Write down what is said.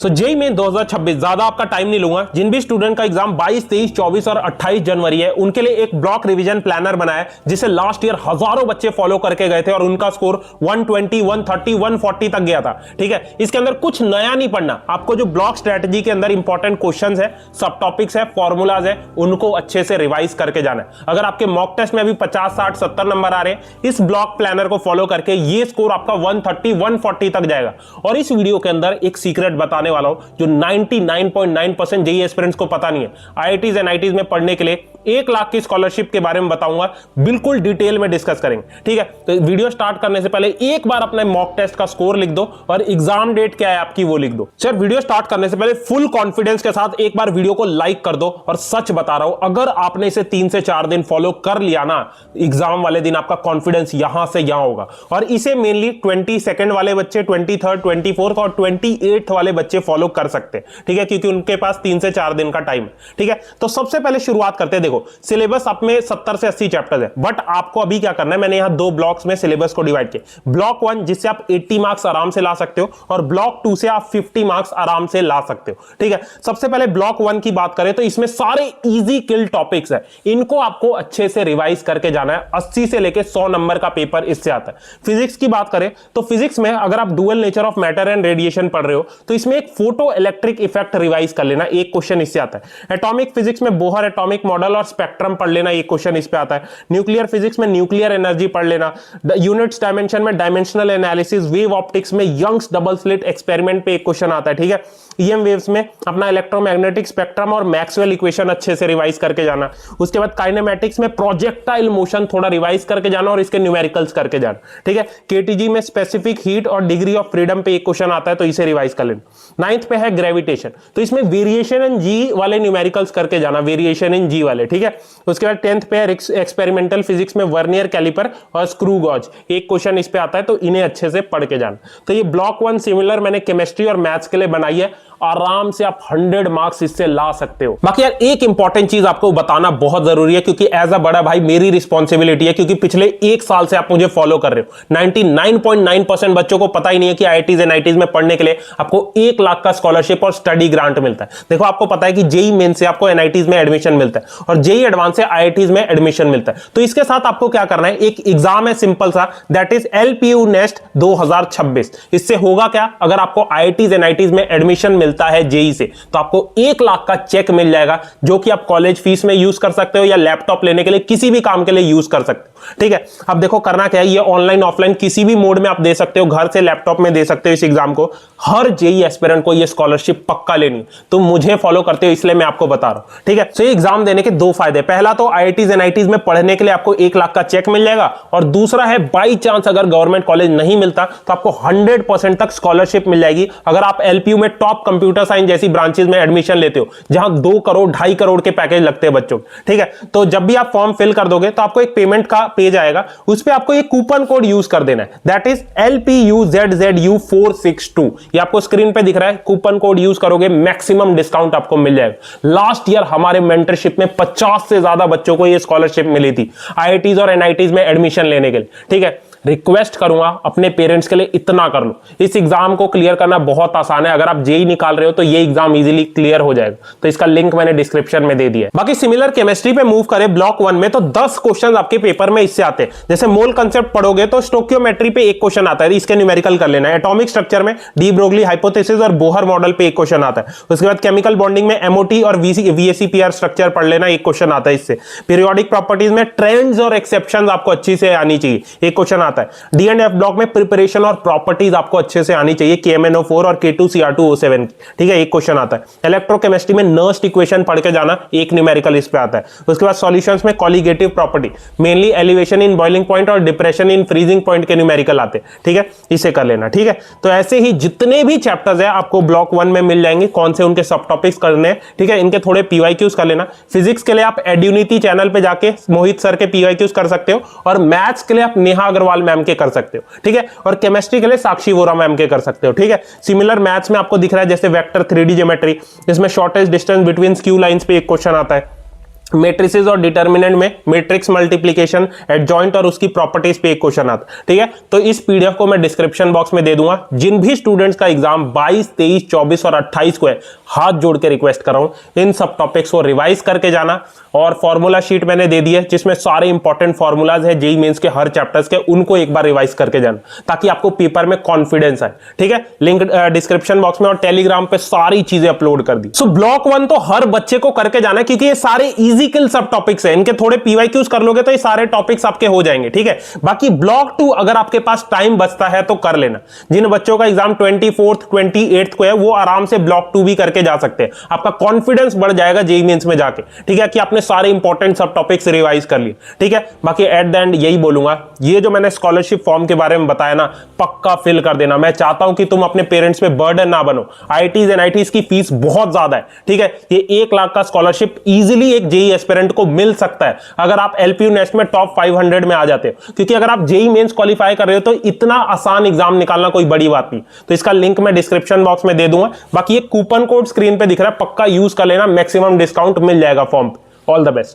सो JEE main 2026 ज्यादा आपका time नहीं लूंगा। जिन भी स्टूडेंट का एग्जाम 22, 23, 24 और 28 जनवरी है उनके लिए एक ब्लॉक रिवीजन प्लानर बनाया है जिसे लास्ट ईयर हजारों बच्चे फॉलो करके गए थे और उनका स्कोर 120, 130, 140 तक गया था। ठीक है, इसके अंदर कुछ नया नहीं पढ़ना आपको। जो ब्लॉक स्ट्रेटजी के अंदर इंपॉर्टेंट क्वेश्चंस है, सब टॉपिक्स है, फॉर्मूलाज है, उनको अच्छे से रिवाइज करके जाना है। अगर आपके मॉक टेस्ट में अभी 50, 60, 70 नंबर आ रहे हैं, इस ब्लॉक प्लानर को फॉलो करके ये स्कोर आपका 130, 140 तक जाएगा। और इस वीडियो के अंदर एक सीक्रेट बताने वाला हूं जो 99.9% जेईई एस्पिरेंट्स को पता नहीं है। आईआईटीज एनआईटीज में पढ़ने के लिए 1 लाख की स्कॉलरशिप के बारे में बताऊंगा, बिल्कुल डिटेल में डिस्कस करेंगे। ठीक है, तो वीडियो स्टार्ट करने से पहले एक बार अपने मॉक टेस्ट का स्कोर लिख दो और एग्जाम डेट क्या है आपकी वो लिख दो। सर, वीडियो स्टार्ट करने से पहले फुल कॉन्फिडेंस के साथ एक बार वीडियो को लाइक कर दो। और सच बता रहा हूं, अगर आपने इसे 3 से 4 दिन फॉलो कर लिया ना, एग्जाम वाले दिन आपका कॉन्फिडेंस यहां से यहां होगा। और इसे मेनली 22nd वाले बच्चे, 23rd, 24th और 28th वाले बच्चे फॉलो कर सकते हैं। ठीक है, क्योंकि उनके पास 3 से 4 दिन का टाइम है। ठीक है, तो सबसे पहले शुरुआत करते हैं। देखो, सिलेबस आप में 70 से 80 चैप्टर्स है, बट आपको अभी क्या करना है, मैंने यहां 2 ब्लॉक्स में सिलेबस को डिवाइड किया। ब्लॉक 1 जिससे आप 80 मार्क्स आराम से ला सकते हो और ब्लॉक 2 से आप 50 मार्क्स आराम से ला सकते हो। ठीक है, सबसे पहले ब्लॉक 1 की बात करें तो इसमें सारे इजी किल टॉपिक्स है, इनको आपको अच्छे से रिवाइज करके जाना है। 80 से लेके 100 नंबर का पेपर इससे आता है। फिजिक्स की बात करें तो फिजिक्स में अगर आप dual nature of matter and radiation पढ़ रहे हो तो इसमें एक फोटो इलेक्ट्रिक इफेक्ट रिवाइज कर लेना, एक क्वेश्चन इससे आता है। एटॉमिक फिजिक्स में बोहर एटॉमिक मॉडल और स्पेक्ट्रम पढ़ लेना, एक क्वेश्चन इस पे आता है। न्यूक्लियर फिजिक्स में न्यूक्लियर एनर्जी पढ़ लेना। यूनिट्स डायमेंशन में डायमेंशनल एनालिसिस। वेव ऑप्टिक्स में यंग्स डबल स्लिट एक्सपेरिमेंट पे एक क्वेश्चन आता है। ठीक है, ईएम वेव्स में अपना इलेक्ट्रोमैग्नेटिक स्पेक्ट्रम और मैक्सवेल इक्वेशन अच्छे से रिवाइज करके जाना। उसके बाद काइनेमैटिक्स में प्रोजेक्टाइल मोशन थोड़ा रिवाइज करके जाना और इसके न्यूमेरिकल्स करके जाना। ठीक है, केटीजी में स्पेसिफिक हीट और डिग्री ऑफ फ्रीडम पे एक क्वेश्चन आता है तो इसे रिवाइज कर लेना। 9th पे है ग्रेविटेशन, तो इसमें वेरिएशन इन जी वाले न्यूमेरिकल्स करके जाना, वेरिएशन इन जी वाले। ठीक है, उसके बाद 10th पे है एक्सपेरिमेंटल फिजिक्स में वर्नियर कैलिपर और स्क्रू गॉज, एक क्वेश्चन इस पे आता है तो इन्हें अच्छे से पढ़ के जाना। तो ये ब्लॉक 1 सिमिलर मैंने केमिस्ट्री और मैथ्स के लिए बनाई है, आराम से आप 100 मार्क्स इससे ला सकते हो। बाकी यार एक इंपॉर्टेंट चीज आपको बताना बहुत जरूरी है, क्योंकि एज अ बड़ा भाई मेरी रिस्पॉन्सिबिलिटी है, क्योंकि पिछले 1 साल से आप मुझे फॉलो कर रहे हो। 99.9% बच्चों को पता ही नहीं है कि आईआईटीज एनआईटीज में पढ़ने के लिए आपको 1 लाख का स्कॉलरशिप और स्टडी ग्रांट मिलता है। देखो, आपको पता है कि जेईई मेन से आपको एनआईटीज में एडमिशन मिलता है और जेईई एडवांस से आईआईटीज में एडमिशन मिलता है। तो इसके साथ आपको क्या करना है, एक एग्जाम है सिंपल सा, दैट इज एलपीयू नेस्ट 2026। इससे होगा क्या, अगर आपको आईआईटीज एनआईटीज में एडमिशन मिलता है जेईई से तो आपको 1 लाख का चेक मिल जाएगा, जो कि आप कॉलेज फीस में यूज कर सकते हो या लैपटॉप लेने के लिए किसी भी काम के लिए यूज कर सकते हो। ठीक है, अब देखो करना क्या है, ये ऑनलाइन ऑफलाइन किसी भी मोड में आप दे सकते हो, घर से लैपटॉप में दे सकते हो इस एग्जाम को। हर जेईई एस्पिरेंट को ये स्कॉलरशिप पक्का लेनी, तो मुझे फॉलो करते हो इसलिए मैं आपको बता रहा हूं। ठीक है, तो ये एग्जाम देने के 2 फायदे, पहला तो आईआईटीज एनआईटीज में पढ़ने के लिए आपको 1 लाख का चेक मिल जाएगा, और दूसरा है बाई चांस अगर गवर्नमेंट कॉलेज नहीं मिलता तो आपको 100% तक स्कॉलरशिप मिल जाएगी अगर आप एलपीयू में टॉप कंप्यूटर साइंस जैसी ब्रांचेस में एडमिशन लेते हो, जहां 2 करोड़ 2.5 करोड़ के पैकेज लगते हैं बच्चों। ठीक है, तो जब भी आप फॉर्म फिल कर दोगे तो आपको एक पेमेंट का पेज आएगा, उस पे आपको एक कूपन कोड यूज कर देना है, दैट इज LPUZZU462। ये आपको स्क्रीन पे दिख रहा है, कूपन कोड यूज करोगे मैक्सिमम डिस्काउंट आपको मिल जाएगा। लास्ट ईयर हमारे मेंटरशिप में 50 से ज्यादा बच्चों को ये स्कॉलरशिप मिली थी आईआईटीज और एनआईटीज में एडमिशन लेने के लिए। ठीक है, रिक्वेस्ट करूंगा अपने पेरेंट्स के लिए इतना कर लो, इस एग्जाम को क्लियर करना बहुत आसान है। अगर आप जेईई निकाल रहे हो तो ये एग्जाम इजीली क्लियर हो जाएगा, तो इसका लिंक मैंने डिस्क्रिप्शन में दे दिया है। बाकी सिमिलर केमिस्ट्री पे मूव करें ब्लॉक 1 में तो 10 क्वेश्चन आपके पेपर में इससे आते हैं। जैसे मोल कंसेप्ट पढ़ोगे तो स्टोकियोमेट्री पे एक क्वेश्चन आता है, इसके न्यूमेरिकल कर लेना है। एटॉमिक स्ट्रक्चर में डी ब्रोगली हाइपोथेसिस और बोहर मॉडल पे एक क्वेश्चन आता है। उसके बाद केमिकल बॉन्डिंग में एमओटी और वीएसीपीआर स्ट्रक्चर पढ़ लेना, एक क्वेश्चन आता है इससे। पीरियोडिक प्रॉपर्टीज में ट्रेंड्स और एक्सेप्शंस आपको अच्छी से आनी चाहिए, एक क्वेश्चन आता है। डी एंड एफ ब्लॉक में प्रिपरेशन और प्रॉपर्टीज आपको अच्छे से आनी चाहिए, KMnO4 और K2Cr2O7 की। ठीक है, एक क्वेश्चन आता है। इलेक्ट्रोकेमिस्ट्री में नर्स्ट इक्वेशन पढ़ के जाना, एक न्यूमेरिकल इस पे आता है। उसके बाद सॉल्यूशंस में colligative property, mainly elevation in boiling point और डिप्रेशन इन फ्रीजिंग पॉइंट के न्यूमेरिकल आते हैं। ठीक है, इसे कर लेना। ठीक है, तो ऐसे ही जितने भी चैप्टर्स है आपको ब्लॉक 1 में मिल जाएंगे, कौन से उनके सब टॉपिक्स करने हैं। ठीक है, इनके थोड़े PYQs कर लेना। फिजिक्स के लिए आप एड्यूनिटी चैनल पे जाके मोहित सर के PYQs कर सकते हो, और मैथ्स के लिए आप नेहा अग्रवाल मैम के कर सकते हो। ठीक है, और केमिस्ट्री के लिए साक्षी वोरा मैम के कर सकते हो। ठीक है, सिमिलर मैथ्स में आपको दिख रहा है जैसे वेक्टर 3D ज्योमेट्री, जिसमें shortest distance between skew lines पे एक क्वेश्चन आता है। मैट्रिसेस और डिटर्मिनेंट में मैट्रिक्स मल्टीप्लिकेशन, एडजॉइंट और उसकी प्रॉपर्टीज पे एक क्वेश्चन आता, ठीक है। तो इस पीडीएफ को मैं डिस्क्रिप्शन बॉक्स में दे दूंगा। जिन भी स्टूडेंट्स का एग्जाम 22, 23, 24 और 28 को है, हाथ जोड़ के रिक्वेस्ट कर रहा हूं इन सब टॉपिक्स को रिवाइज करके जाना। और फॉर्मूला शीट मैंने दे दी है जिसमें सारे इंपॉर्टेंट फॉर्मूलाज है जेईई मेंस के हर चैप्टर्स के, उनको एक बार रिवाइज करके जाना ताकि आपको पेपर में कॉन्फिडेंस आए, ठीक है। लिंक डिस्क्रिप्शन बॉक्स में और टेलीग्राम पे सारी चीजें अपलोड कर दी। सो ब्लॉक 1 तो हर बच्चे को करके जाना है क्योंकि ये सारे इजी किल सब टॉपिक्स है, इनके थोड़े पीवाईक्यूज कर लोगे तो ये सारे टॉपिक्स आपके हो जाएंगे, ठीक है। बाकी ब्लॉक 2 अगर आपके पास टाइम बचता है तो कर लेना। जिन बच्चों का एग्जाम 24th 28th को है वो आराम से ब्लॉक 2 भी करके जा सकते हैं। आपका कॉन्फिडेंस बढ़ जाएगा जेईई मेंस में जाके, ठीक है, कि आपने सारे इंपॉर्टेंट सब टॉपिक्स रिवाइज कर लिए, ठीक है। बाकी एट द एंड यही बोलूंगा, ये जो मैंने स्कॉलरशिप फॉर्म के बारे में बताया ना, पक्का फिल कर देना। मैं चाहता हूं कि तुम अपने पेरेंट्स पे बर्डन ना बनो। आईआईटीज एनआईटीज की फीस बहुत ज्यादा है, ठीक है। ये 1 लाख का स्कॉलरशिप इजीली एक जेईई एस्पिरेंट को मिल सकता है अगर आप एलपीयू नेस्ट में टॉप 500 में आ जाते हो, क्योंकि अगर आप जेईई मेंस क्वालिफाई कर रहे हो तो इतना आसान एग्जाम निकालना कोई बड़ी बात नहीं। तो इसका लिंक मैं डिस्क्रिप्शन बॉक्स में दे दूंगा। बाकी ये कूपन कोड स्क्रीन पे दिख रहा है, पक्का यूज कर लेना, मैक्सिमम डिस्काउंट मिल जाएगा फॉर्म पे। All the best.